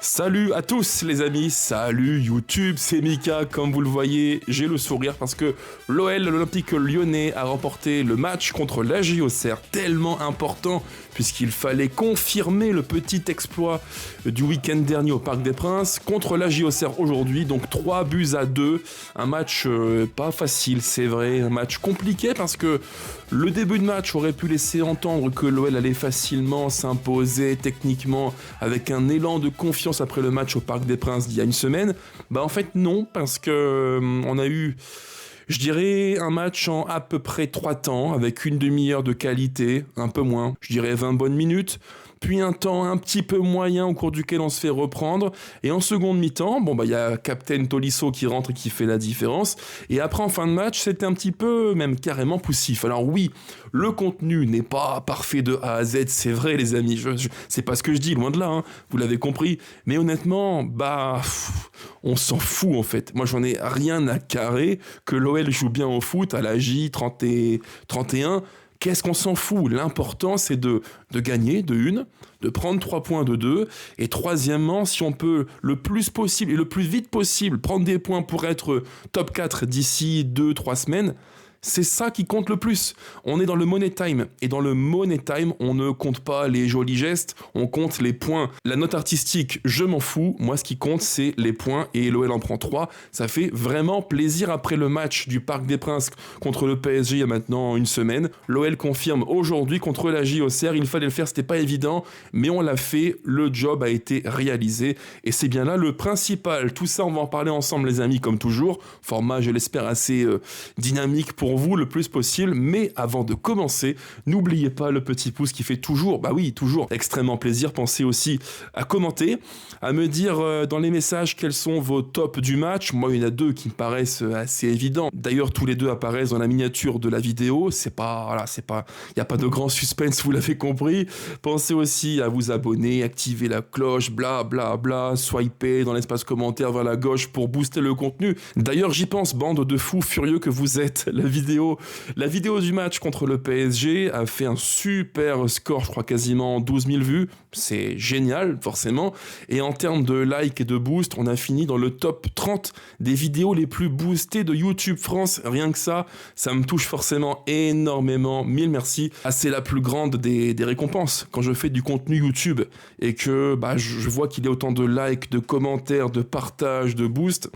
Salut à tous les amis, salut YouTube, c'est Mika, comme vous le voyez, j'ai le sourire parce que l'Olympique lyonnais, a remporté le match contre l'AJ Auxerre, tellement important puisqu'il fallait confirmer le petit exploit du week-end dernier au Parc des Princes contre l'AJ Auxerre aujourd'hui, donc 3-2, un match pas facile, c'est vrai, un match compliqué parce que le début de match aurait pu laisser entendre que l'OL allait facilement s'imposer techniquement avec un élan de confiance après le match au Parc des Princes d'il y a une semaine. Bah en fait non, parce que on a eu, je dirais, un match en à peu près 3 temps, avec une demi-heure de qualité, un peu moins, je dirais 20 bonnes minutes, puis un temps un petit peu moyen au cours duquel on se fait reprendre, et en seconde mi-temps, il y a Captain Tolisso qui rentre et qui fait la différence, et après en fin de match, c'était un petit peu, même carrément poussif. Alors oui, le contenu n'est pas parfait de A à Z, c'est vrai les amis, c'est pas ce que je dis, loin de là, hein, vous l'avez compris, mais honnêtement, on s'en fout en fait. Moi j'en ai rien à carrer que l'OL joue bien au foot à la J30 et 31. Qu'est-ce qu'on s'en fout? L'important, c'est de gagner, de prendre 3 points de 2, et troisièmement, si on peut le plus possible et le plus vite possible prendre des points pour être top 4 d'ici 2-3 semaines, c'est ça qui compte le plus. On est dans le money time, et dans le money time, on ne compte pas les jolis gestes, on compte les points. La note artistique, je m'en fous, moi ce qui compte c'est les points, et l'OL en prend 3, ça fait vraiment plaisir après le match du Parc des Princes contre le PSG il y a maintenant une semaine. L'OL confirme aujourd'hui contre l'AJ Auxerre, il fallait le faire, c'était pas évident, mais on l'a fait, le job a été réalisé, et c'est bien là le principal. Tout ça on va en parler ensemble les amis, comme toujours, format je l'espère assez dynamique pour vous le plus possible, mais avant de commencer, n'oubliez pas le petit pouce qui fait toujours, toujours extrêmement plaisir. Pensez aussi à commenter, à me dire dans les messages quels sont vos tops du match. Moi, il y en a 2 qui me paraissent assez évidents. D'ailleurs, tous les 2 apparaissent dans la miniature de la vidéo. Il n'y a pas de grand suspense, vous l'avez compris. Pensez aussi à vous abonner, activer la cloche, bla bla bla, swiper dans l'espace commentaire vers la gauche pour booster le contenu. D'ailleurs, j'y pense, bande de fous furieux que vous êtes. La vidéo du match contre le PSG a fait un super score, je crois quasiment 12 000 vues. C'est génial, forcément. Et en termes de likes et de boost, on a fini dans le top 30 des vidéos les plus boostées de YouTube France. Rien que ça me touche forcément énormément. Mille merci. C'est la plus grande des récompenses. Quand je fais du contenu YouTube et que je vois qu'il y a autant de likes, de commentaires, de partages, de boosts,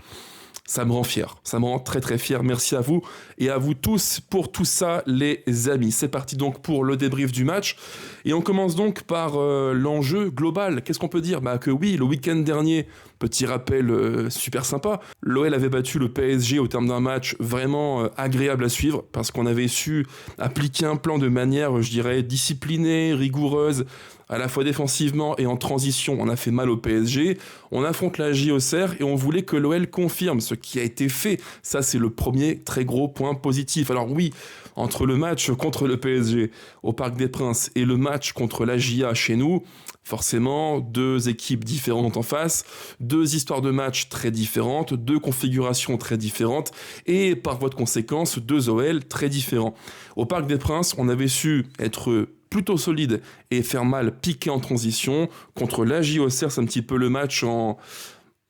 ça me rend fier, ça me rend très très fier. Merci à vous et à vous tous pour tout ça les amis. C'est parti donc pour le débrief du match et on commence donc par l'enjeu global. Qu'est-ce qu'on peut dire? Que oui, le week-end dernier, petit rappel super sympa, l'OL avait battu le PSG au terme d'un match vraiment agréable à suivre parce qu'on avait su appliquer un plan de manière, je dirais, disciplinée, rigoureuse, à la fois défensivement et en transition. On a fait mal au PSG, on affronte la l'AJ Auxerre et on voulait que l'OL confirme ce qui a été fait. Ça, c'est le premier très gros point positif. Alors oui, entre le match contre le PSG au Parc des Princes et le match contre l'AJA chez nous, forcément, 2 équipes différentes en face, 2 histoires de match très différentes, 2 configurations très différentes et par voie de conséquence, 2 OL très différents. Au Parc des Princes, on avait su être plutôt solide et faire mal, piquer en transition. Contre l'AJ Auxerre, c'est un petit peu le match en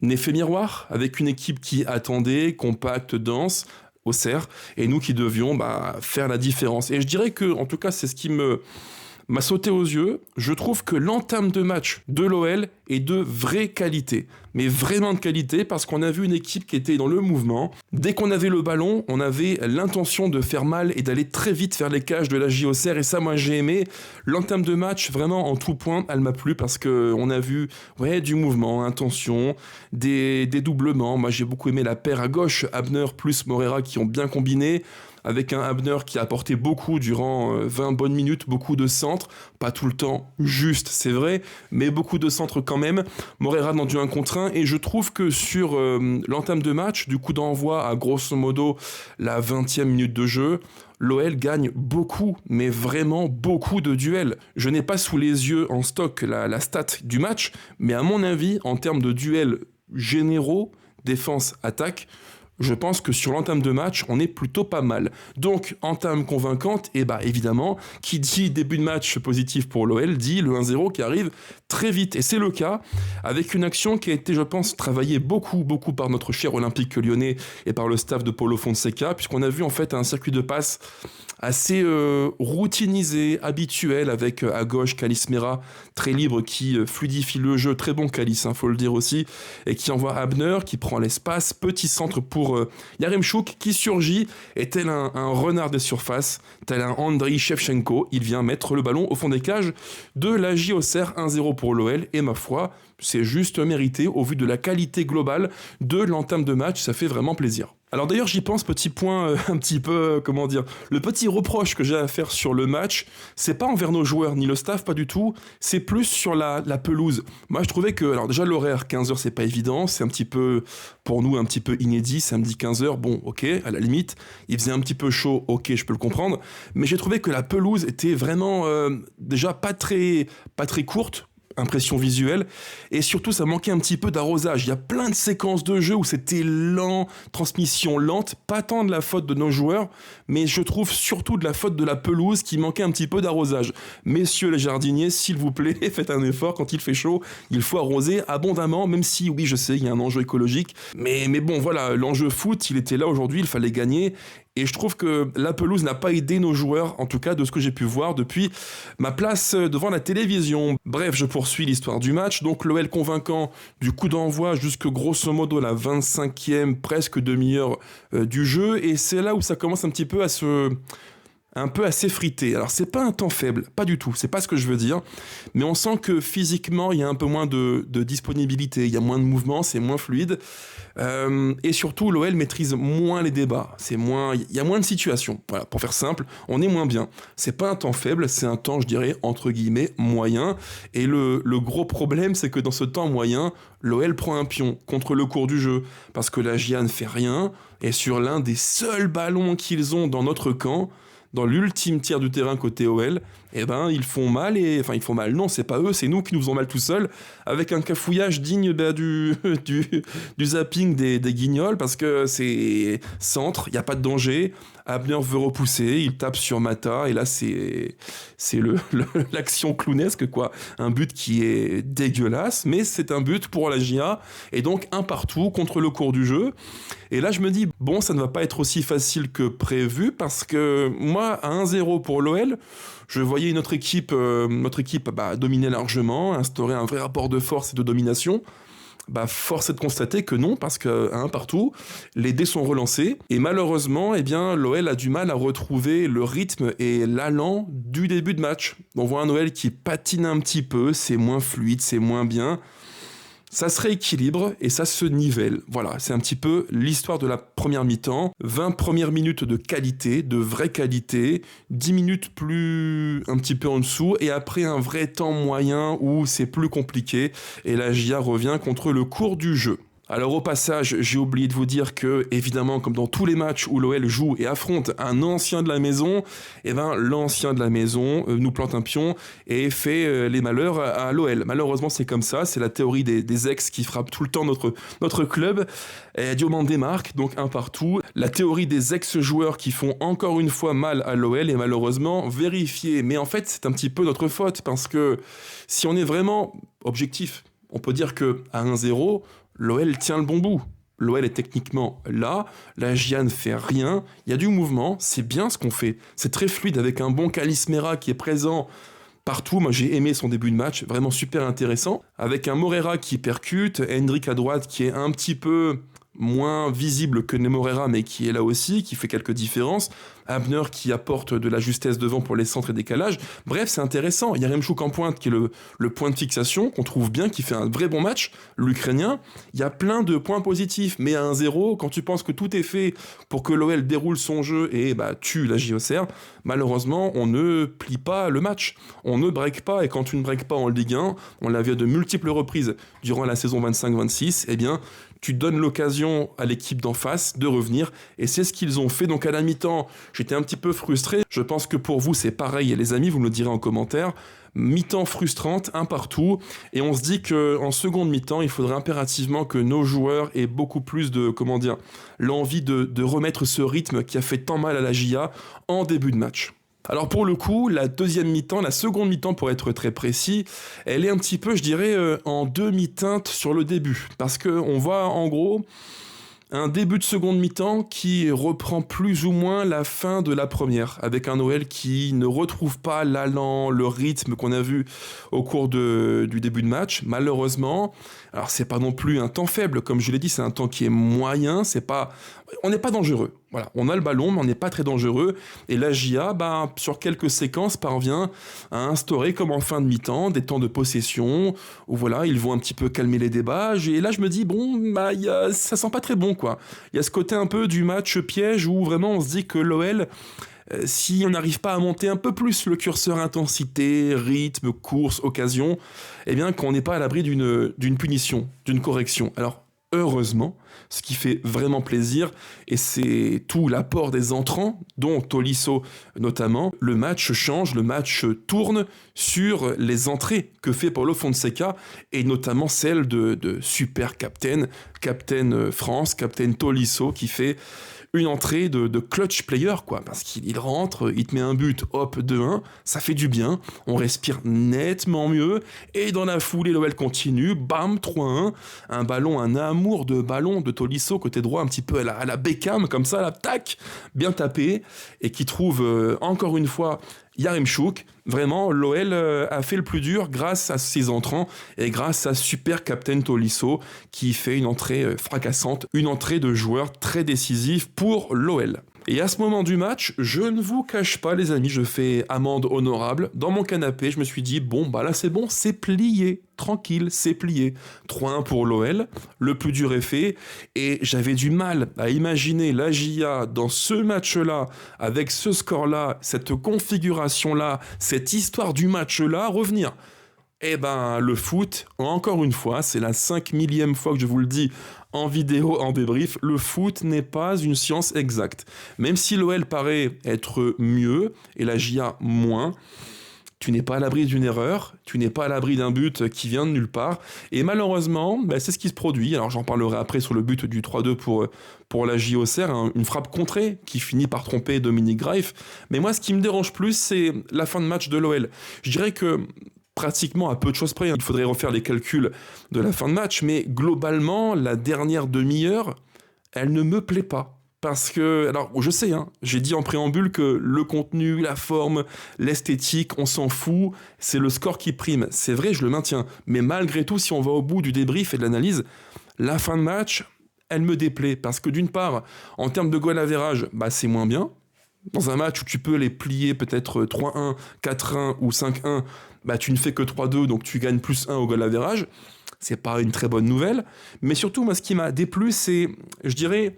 effet miroir, avec une équipe qui attendait, compacte, dense, Auxerre, et nous qui devions faire la différence. Et je dirais que, en tout cas, c'est ce qui m'a sauté aux yeux. Je trouve que l'entame de match de l'OL est de vraie qualité, mais vraiment de qualité, parce qu'on a vu une équipe qui était dans le mouvement. Dès qu'on avait le ballon, on avait l'intention de faire mal et d'aller très vite vers les cages de l'AJ Auxerre, et ça, moi, j'ai aimé. L'entame de match, vraiment, en tout point, elle m'a plu, parce qu'on a vu du mouvement, intention, des doublements. Moi, j'ai beaucoup aimé la paire à gauche, Abner plus Moreira, qui ont bien combiné, avec un Abner qui a apporté beaucoup durant 20 bonnes minutes, beaucoup de centres, pas tout le temps juste, c'est vrai, mais beaucoup de centres quand même. Moreira dans du 1 contre 1, et je trouve que sur l'entame de match, du coup d'envoi à grosso modo la 20e minute de jeu, l'OL gagne beaucoup, mais vraiment beaucoup de duels. Je n'ai pas sous les yeux en stock la stat du match, mais à mon avis, en termes de duels généraux, défense-attaque, je pense que sur l'entame de match, on est plutôt pas mal. Donc, entame convaincante, et bah évidemment, qui dit début de match positif pour l'OL, dit le 1-0 qui arrive très vite. Et c'est le cas, avec une action qui a été, je pense, travaillée beaucoup par notre cher Olympique Lyonnais et par le staff de Paulo Fonseca, puisqu'on a vu en fait un circuit de passe assez routinisé, habituel, avec à gauche Kalis Mera, très libre, qui fluidifie le jeu, très bon Kalis, faut le dire aussi, et qui envoie Abner, qui prend l'espace, petit centre pour Yaremchuk, qui surgit, et tel un renard des surfaces, tel un Andriy Shevchenko, il vient mettre le ballon au fond des cages de la JOCR, 1-0 pour l'OL, et ma foi, c'est juste mérité au vu de la qualité globale de l'entame de match, ça fait vraiment plaisir. Alors d'ailleurs j'y pense, petit point un petit peu, comment dire, le petit reproche que j'ai à faire sur le match, c'est pas envers nos joueurs ni le staff, pas du tout, c'est plus sur la pelouse. Moi je trouvais que, alors déjà l'horaire 15h c'est pas évident, c'est un petit peu, pour nous un petit peu inédit, samedi 15h, bon ok, à la limite, il faisait un petit peu chaud, ok je peux le comprendre, mais j'ai trouvé que la pelouse était vraiment déjà pas très courte, impression visuelle, et surtout ça manquait un petit peu d'arrosage. Il y a plein de séquences de jeu où c'était lent, transmission lente, pas tant de la faute de nos joueurs, mais je trouve surtout de la faute de la pelouse qui manquait un petit peu d'arrosage. Messieurs les jardiniers, s'il vous plaît, faites un effort, quand il fait chaud, il faut arroser abondamment, même si oui je sais, il y a un enjeu écologique, mais bon voilà, l'enjeu foot, il était là aujourd'hui, il fallait gagner. Et je trouve que la pelouse n'a pas aidé nos joueurs, en tout cas de ce que j'ai pu voir depuis ma place devant la télévision. Bref, je poursuis l'histoire du match. Donc l'OL convaincant du coup d'envoi jusque grosso modo la 25e, presque demi-heure du jeu. Et c'est là où ça commence un petit peu à s'effriter. Alors c'est pas un temps faible, pas du tout, c'est pas ce que je veux dire, mais on sent que physiquement il y a un peu moins de disponibilité, il y a moins de mouvement, c'est moins fluide, et surtout l'OL maîtrise moins les débats, il y a moins de situations, voilà, pour faire simple, on est moins bien. C'est pas un temps faible, c'est un temps, je dirais, entre guillemets, moyen, et le gros problème c'est que dans ce temps moyen, l'OL prend un pion contre le cours du jeu, parce que la GIA ne fait rien, et sur l'un des seuls ballons qu'ils ont dans notre camp, dans l'ultime tiers du terrain côté OL, ils font mal, non, c'est pas eux, c'est nous qui nous faisons mal tout seuls, avec un cafouillage digne du zapping des Guignols, parce que c'est centre, il n'y a pas de danger, Abner veut repousser, il tape sur Mata, et là c'est l'action clownesque, quoi. Un but qui est dégueulasse, mais c'est un but pour la GIA, et donc un partout contre le cours du jeu. Et là je me dis, bon, ça ne va pas être aussi facile que prévu, parce que moi, à 1-0 pour l'OL, je voyais notre équipe dominer largement, instaurer un vrai rapport de force et de domination. Force est de constater que non, parce qu'à un partout, les dés sont relancés, et malheureusement, l'OL a du mal à retrouver le rythme et l'allant du début de match. On voit un OL qui patine un petit peu, c'est moins fluide, c'est moins bien. Ça se rééquilibre et ça se nivelle. Voilà, c'est un petit peu l'histoire de la première mi-temps. 20 premières minutes de qualité, de vraie qualité, 10 minutes plus un petit peu en dessous, et après un vrai temps moyen où c'est plus compliqué, et la GIA revient contre le cours du jeu. Alors au passage, j'ai oublié de vous dire que, évidemment, comme dans tous les matchs où l'OL joue et affronte un ancien de la maison, l'ancien de la maison nous plante un pion et fait les malheurs à l'OL. Malheureusement, c'est comme ça, c'est la théorie des ex qui frappe tout le temps notre club. Diomandé marque, donc un partout. La théorie des ex-joueurs qui font encore une fois mal à l'OL est malheureusement vérifiée. Mais en fait, c'est un petit peu notre faute, parce que si on est vraiment objectif, on peut dire que à 1-0, l'OL tient le bon bout. L'OL est techniquement là, la GIA ne fait rien, il y a du mouvement, c'est bien ce qu'on fait. C'est très fluide avec un bon Kalis Mera qui est présent partout. Moi j'ai aimé son début de match, vraiment super intéressant. Avec un Morera qui percute, Hendrick à droite qui est un petit peu moins visible que Morera, mais qui est là aussi, qui fait quelques différences. Abner qui apporte de la justesse devant pour les centres et décalages. Bref, c'est intéressant. Il y a Yaremchuk en pointe qui est le point de fixation, qu'on trouve bien, qui fait un vrai bon match, l'Ukrainien. Il y a plein de points positifs, mais à 1-0, quand tu penses que tout est fait pour que l'OL déroule son jeu et tue la JOCR, malheureusement, on ne plie pas le match. On ne break pas, et quand tu ne breaks pas en Ligue 1, on l'a vu à de multiples reprises durant la saison 25-26, tu donnes l'occasion à l'équipe d'en face de revenir, et c'est ce qu'ils ont fait. Donc à la mi-temps, j'étais un petit peu frustré. Je pense que pour vous, c'est pareil, et les amis, vous me le direz en commentaire. mi-temps frustrante, un partout, et on se dit qu'en seconde mi-temps, il faudrait impérativement que nos joueurs aient beaucoup plus de, l'envie de remettre ce rythme qui a fait tant mal à la GIA en début de match. Alors pour le coup, la seconde mi-temps pour être très précis, elle est un petit peu, je dirais, en demi-teinte sur le début. Parce qu'on voit en gros un début de seconde mi-temps qui reprend plus ou moins la fin de la première, avec un OL qui ne retrouve pas l'allant, le rythme qu'on a vu au cours du début de match, malheureusement. Alors c'est pas non plus un temps faible, comme je l'ai dit, c'est un temps qui est moyen, on n'est pas dangereux. Voilà, on a le ballon, mais on n'est pas très dangereux. Et la GIA, sur quelques séquences, parvient à instaurer, comme en fin de mi-temps, des temps de possession, où voilà, ils vont un petit peu calmer les débats. Et là, je me dis, ça sent pas très bon, quoi. Il y a ce côté un peu du match piège, où vraiment on se dit que l'OL, si on n'arrive pas à monter un peu plus le curseur intensité, rythme, course, occasion, eh bien qu'on n'est pas à l'abri d'une punition, d'une correction. Alors, heureusement, ce qui fait vraiment plaisir, et c'est tout l'apport des entrants, dont Tolisso notamment, le match change, le match tourne sur les entrées que fait Paulo Fonseca, et notamment celle de super captain France, captain Tolisso, qui fait une entrée de clutch player, quoi, parce qu'il rentre, il te met un but, hop, 2-1, ça fait du bien, on respire nettement mieux, et dans la foulée, l'OL continue, bam, 3-1, un amour de ballon de Tolisso, côté droit, un petit peu à la Beckham, comme ça, là, tac, bien tapé, et qui trouve, encore une fois, Yaremchuk. Vraiment, l'OL a fait le plus dur grâce à ses entrants et grâce à super captain Tolisso qui fait une entrée fracassante, une entrée de joueur très décisif pour l'OL. Et à ce moment du match, je ne vous cache pas les amis, je fais amende honorable. Dans mon canapé, je me suis dit, là c'est bon, c'est plié. Tranquille, c'est plié. 3-1 pour l'OL, le plus dur est fait, et j'avais du mal à imaginer la GIA dans ce match-là, avec ce score-là, cette configuration-là, cette histoire du match-là, revenir. Le foot, encore une fois, c'est la 5000e fois que je vous le dis en vidéo, en débrief, le foot n'est pas une science exacte. Même si l'OL paraît être mieux, et la GIA moins, tu n'es pas à l'abri d'une erreur, tu n'es pas à l'abri d'un but qui vient de nulle part, et malheureusement, c'est ce qui se produit. Alors j'en parlerai après sur le but du 3-2 pour la GIA Auxerre, une frappe contrée qui finit par tromper Dominique Greif. Mais moi, ce qui me dérange plus, c'est la fin de match de l'OL. Je dirais que pratiquement à peu de choses près, il faudrait refaire les calculs de la fin de match, mais globalement, la dernière demi-heure, elle ne me plaît pas. Parce que, alors je sais, j'ai dit en préambule que le contenu, la forme, l'esthétique, on s'en fout, c'est le score qui prime. C'est vrai, je le maintiens. Mais malgré tout, si on va au bout du débrief et de l'analyse, la fin de match, elle me déplaît. Parce que d'une part, en termes de goal average, c'est moins bien. Dans un match où tu peux les plier peut-être 3-1, 4-1 ou 5-1, tu ne fais que 3-2, donc tu gagnes plus 1 au goal average. C'est pas une très bonne nouvelle. Mais surtout, moi, ce qui m'a déplu, c'est, je dirais,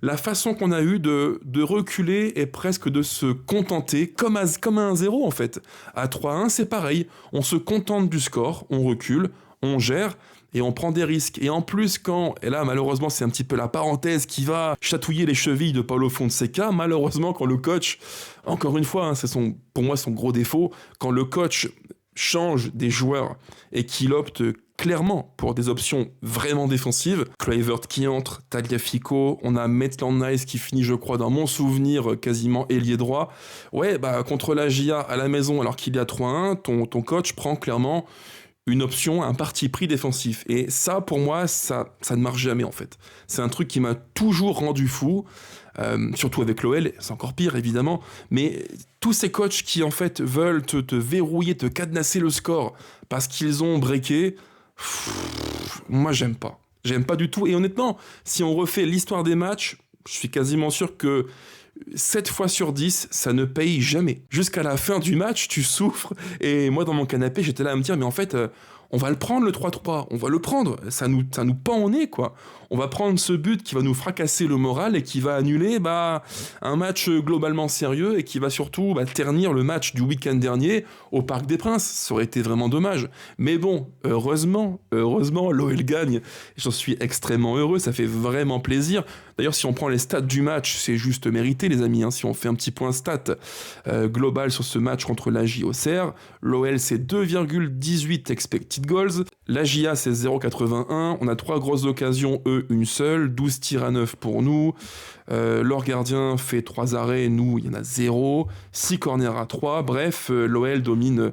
la façon qu'on a eu de reculer et presque de se contenter, comme un 1-0 en fait. À 3-1, c'est pareil. On se contente du score, on recule, on gère, et on prend des risques. Et en plus, et là malheureusement c'est un petit peu la parenthèse qui va chatouiller les chevilles de Paulo Fonseca, malheureusement quand le coach, encore une fois, c'est pour moi son gros défaut, quand le coach change des joueurs et qu'il opte clairement pour des options vraiment défensives, Kluivert qui entre, Tagliafico, on a Maitland Nice qui finit, je crois, dans mon souvenir, quasiment ailier droit. Contre la GIA à la maison alors qu'il y a 3-1, ton coach prend clairement une option, un parti pris défensif. Et ça, pour moi, ça ne marche jamais, en fait. C'est un truc qui m'a toujours rendu fou, surtout avec l'OL, c'est encore pire, évidemment, mais tous ces coachs qui, en fait, veulent te verrouiller, te cadenasser le score parce qu'ils ont breaké, moi, j'aime pas. J'aime pas du tout. Et honnêtement, si on refait l'histoire des matchs, je suis quasiment sûr que 7 fois sur 10, ça ne paye jamais. Jusqu'à la fin du match, tu souffres. Et moi, dans mon canapé, j'étais là à me dire, mais en fait, on va le prendre le 3-3, on va le prendre, ça nous pend au nez quoi. On va prendre ce but qui va nous fracasser le moral et qui va annuler un match globalement sérieux et qui va surtout ternir le match du week-end dernier au Parc des Princes. Ça aurait été vraiment dommage. Mais bon, heureusement, l'OL gagne. J'en suis extrêmement heureux, ça fait vraiment plaisir. D'ailleurs, si on prend les stats du match, c'est juste mérité les amis. Si on fait un petit point stat global sur ce match contre la Auxerre, l'OL c'est 2,18 expected goals, la JA c'est 0,81, on a 3 grosses occasions, eux une seule, 12 tirs à 9 pour nous, leur gardien fait 3 arrêts, nous il y en a 0, 6 corners à 3, bref, l'OL domine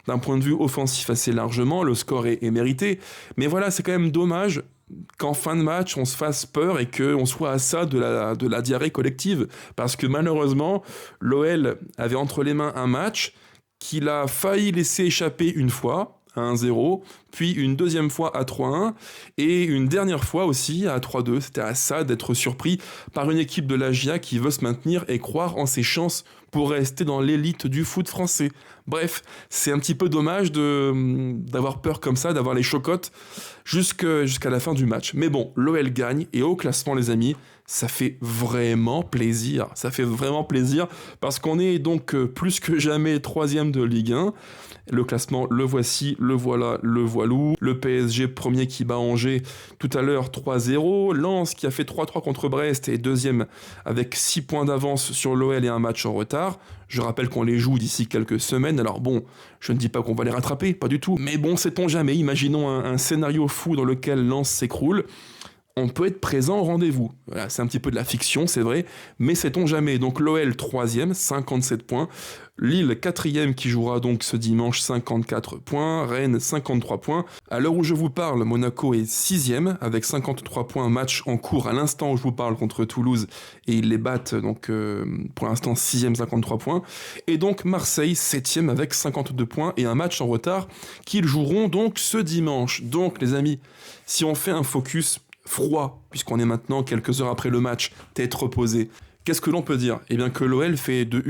d'un point de vue offensif assez largement, le score est mérité, mais voilà, c'est quand même dommage qu'en fin de match, on se fasse peur et qu'on soit à ça de la diarrhée collective, parce que malheureusement, l'OL avait entre les mains un match qu'il a failli laisser échapper une fois, à 1-0, puis une deuxième fois à 3-1, et une dernière fois aussi à 3-2. C'était à ça d'être surpris par une équipe de l'AGIA qui veut se maintenir et croire en ses chances pour rester dans l'élite du foot français. Bref, c'est un petit peu dommage d'avoir peur comme ça, d'avoir les chocottes jusqu'à la fin du match. Mais bon, l'OL gagne, et au classement les amis, ça fait vraiment plaisir. Ça fait vraiment plaisir, parce qu'on est donc plus que jamais 3e de Ligue 1. Le classement, le voici, le voilà, le voilou. Le PSG premier qui bat Angers tout à l'heure 3-0. Lens qui a fait 3-3 contre Brest est 2e avec 6 points d'avance sur l'OL et un match en retard. Je rappelle qu'on les joue d'ici quelques semaines, alors bon, je ne dis pas qu'on va les rattraper, pas du tout. Mais bon, sait-on jamais, imaginons un scénario fou dans lequel Lens s'écroule. On peut être présent au rendez-vous. Voilà, c'est un petit peu de la fiction, c'est vrai, mais sait-on jamais. Donc l'OL 3e, 57 points. Lille 4e qui jouera donc ce dimanche, 54 points. Rennes 53 points. À l'heure où je vous parle, Monaco est 6e avec 53 points, match en cours à l'instant où je vous parle contre Toulouse, et ils les battent donc pour l'instant 6e, 53 points. Et donc Marseille 7e avec 52 points et un match en retard qu'ils joueront donc ce dimanche. Donc les amis, si on fait un focus froid, puisqu'on est maintenant quelques heures après le match, tête reposée, qu'est-ce que l'on peut dire ? Eh bien que l'OL fait de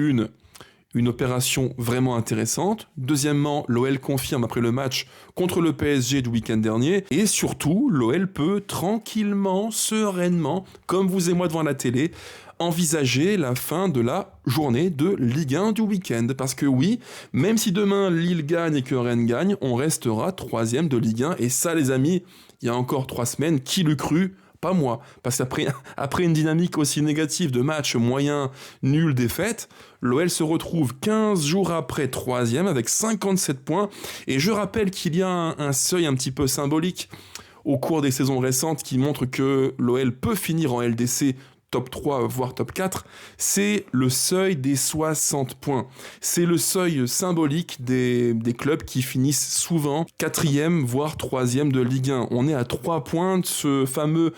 une opération vraiment intéressante. Deuxièmement, l'OL confirme après le match contre le PSG du week-end dernier. Et surtout, l'OL peut tranquillement, sereinement, comme vous et moi devant la télé, envisager la fin de la journée de Ligue 1 du week-end. Parce que oui, même si demain Lille gagne et que Rennes gagne, on restera 3e de Ligue 1. Et ça, les amis, il y a encore 3 semaines, qui l'eût cru ? Pas moi. Parce qu'après une dynamique aussi négative de matchs moyens, nuls, défaites, l'OL se retrouve 15 jours après 3e avec 57 points. Et je rappelle qu'il y a un seuil un petit peu symbolique au cours des saisons récentes qui montre que l'OL peut finir en LDC top 3, voire top 4, c'est le seuil des 60 points. C'est le seuil symbolique des clubs qui finissent souvent 4e, voire 3e de Ligue 1. On est à 3 points de ce fameux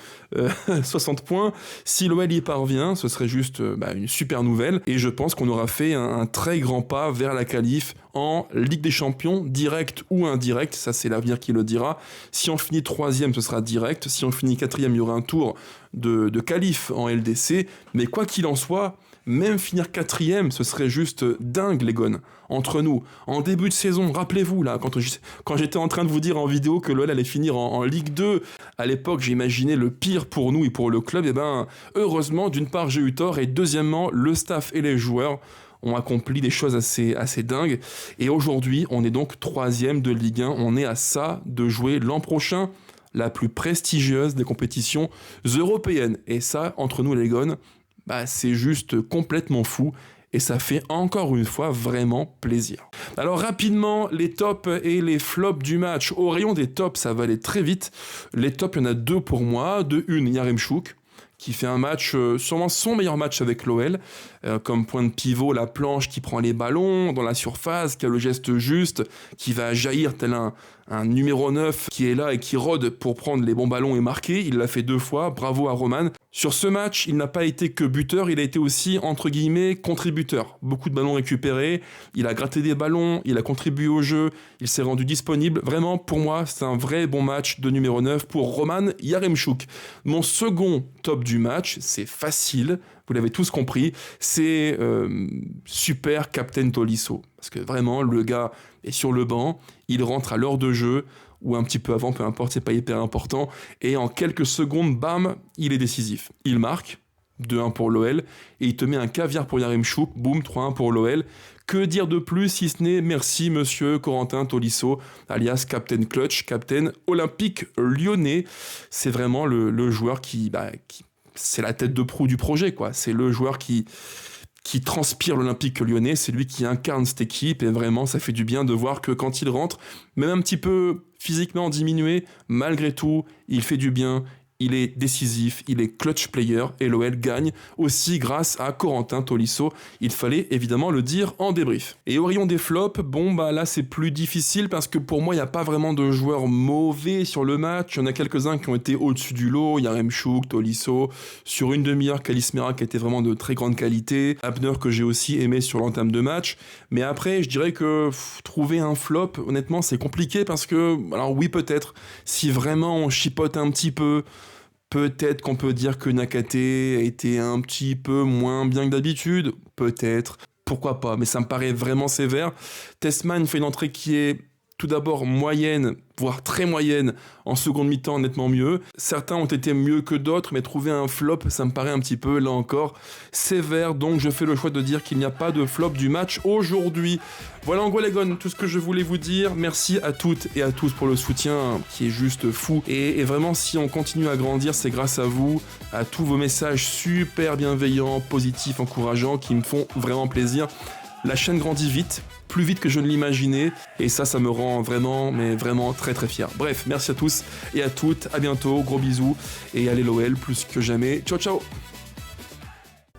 60 points. Si l'OL y parvient, ce serait juste une super nouvelle. Et je pense qu'on aura fait un très grand pas vers la qualif en Ligue des Champions, direct ou indirect. Ça, c'est l'avenir qui le dira. Si on finit 3e, ce sera direct. Si on finit 4e, il y aura un tour de qualif en LDC. Mais quoi qu'il en soit, même finir 4e, ce serait juste dingue, les gones. Entre nous, en début de saison, rappelez-vous, là, quand j'étais en train de vous dire en vidéo que l'OL allait finir en Ligue 2, à l'époque, j'imaginais le pire pour nous et pour le club. Et heureusement, d'une part, j'ai eu tort, et deuxièmement, le staff et les joueurs ont accompli des choses assez dingues. Et aujourd'hui, on est donc 3e de Ligue 1. On est à ça de jouer l'an prochain la plus prestigieuse des compétitions européennes. Et ça, entre nous les gones, c'est juste complètement fou. Et ça fait encore une fois vraiment plaisir. Alors rapidement, les tops et les flops du match. Au rayon des tops, ça va aller très vite. Les tops, il y en a 2 pour moi. De une, Yaremchuk, qui fait un match, sûrement son meilleur match avec l'OL, comme point de pivot, la planche qui prend les ballons dans la surface, qui a le geste juste, qui va jaillir tel un numéro 9 qui est là et qui rôde pour prendre les bons ballons et marquer. Il l'a fait 2 fois, bravo à Roman. Sur ce match, il n'a pas été que buteur, il a été aussi, entre guillemets, contributeur. Beaucoup de ballons récupérés, il a gratté des ballons, il a contribué au jeu, il s'est rendu disponible. Vraiment, pour moi, c'est un vrai bon match de numéro 9 pour Roman Yaremchuk. Mon second top du match, c'est facile, vous l'avez tous compris, c'est super Captain Tolisso. Parce que vraiment, le gars est sur le banc, il rentre à l'heure de jeu, ou un petit peu avant, peu importe, c'est pas hyper important. Et en quelques secondes, bam, il est décisif. Il marque, 2-1 pour l'OL, et il te met un caviar pour Yaremchuk, boum, 3-1 pour l'OL. Que dire de plus si ce n'est merci monsieur Corentin Tolisso, alias Captain Clutch, Captain Olympique Lyonnais. C'est vraiment le joueur qui c'est la tête de proue du projet, quoi. C'est le joueur qui transpire l'Olympique Lyonnais, c'est lui qui incarne cette équipe, et vraiment ça fait du bien de voir que quand il rentre, même un petit peu physiquement diminué, malgré tout, il fait du bien. Il est décisif, il est clutch player et l'OL gagne aussi grâce à Corentin Tolisso. Il fallait évidemment le dire en débrief. Et au rayon des flops, là c'est plus difficile parce que pour moi il n'y a pas vraiment de joueurs mauvais sur le match. Il y en a quelques-uns qui ont été au-dessus du lot, Yaremchuk, Tolisso, sur une demi-heure Kalismera qui était vraiment de très grande qualité, Abner que j'ai aussi aimé sur l'entame de match. Mais après je dirais que trouver un flop, honnêtement c'est compliqué parce que, alors oui peut-être, si vraiment on chipote un petit peu, peut-être qu'on peut dire que Nakate a été un petit peu moins bien que d'habitude, peut-être, pourquoi pas, mais ça me paraît vraiment sévère. Tessman fait une entrée qui est tout d'abord moyenne, voire très moyenne, en seconde mi-temps nettement mieux. Certains ont été mieux que d'autres, mais trouver un flop, ça me paraît un petit peu, là encore, sévère. Donc je fais le choix de dire qu'il n'y a pas de flop du match aujourd'hui. Voilà en gros les gones, tout ce que je voulais vous dire. Merci à toutes et à tous pour le soutien qui est juste fou. Et vraiment, si on continue à grandir, c'est grâce à vous, à tous vos messages super bienveillants, positifs, encourageants, qui me font vraiment plaisir. La chaîne grandit vite, plus vite que je ne l'imaginais, et ça me rend vraiment, mais vraiment très très fier. Bref, merci à tous et à toutes, à bientôt, gros bisous, et allez l'OL plus que jamais. Ciao ciao.